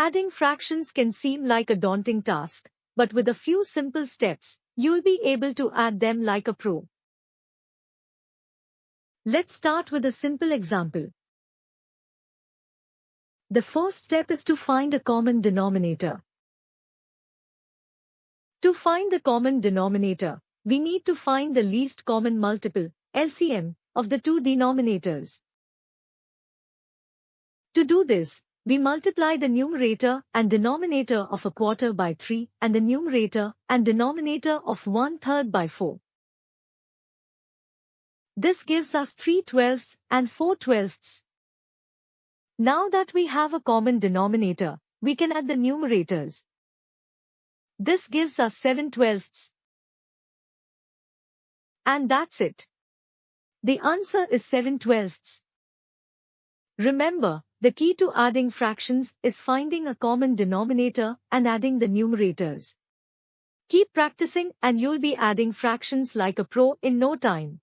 Adding fractions can seem like a daunting task, but with a few simple steps, you'll be able to add them like a pro. Let's start with a simple example. The first step is to find a common denominator. To find the common denominator, we need to find the least common multiple, LCM, of the two denominators. To do this, we multiply the numerator and denominator of a quarter by 3 and the numerator and denominator of 1/3 by 4. This gives us 3/12 and 4/12. Now that we have a common denominator, we can add the numerators. This gives us 7/12. And that's it. The answer is 7/12. Remember, the key to adding fractions is finding a common denominator and adding the numerators. Keep practicing and you'll be adding fractions like a pro in no time.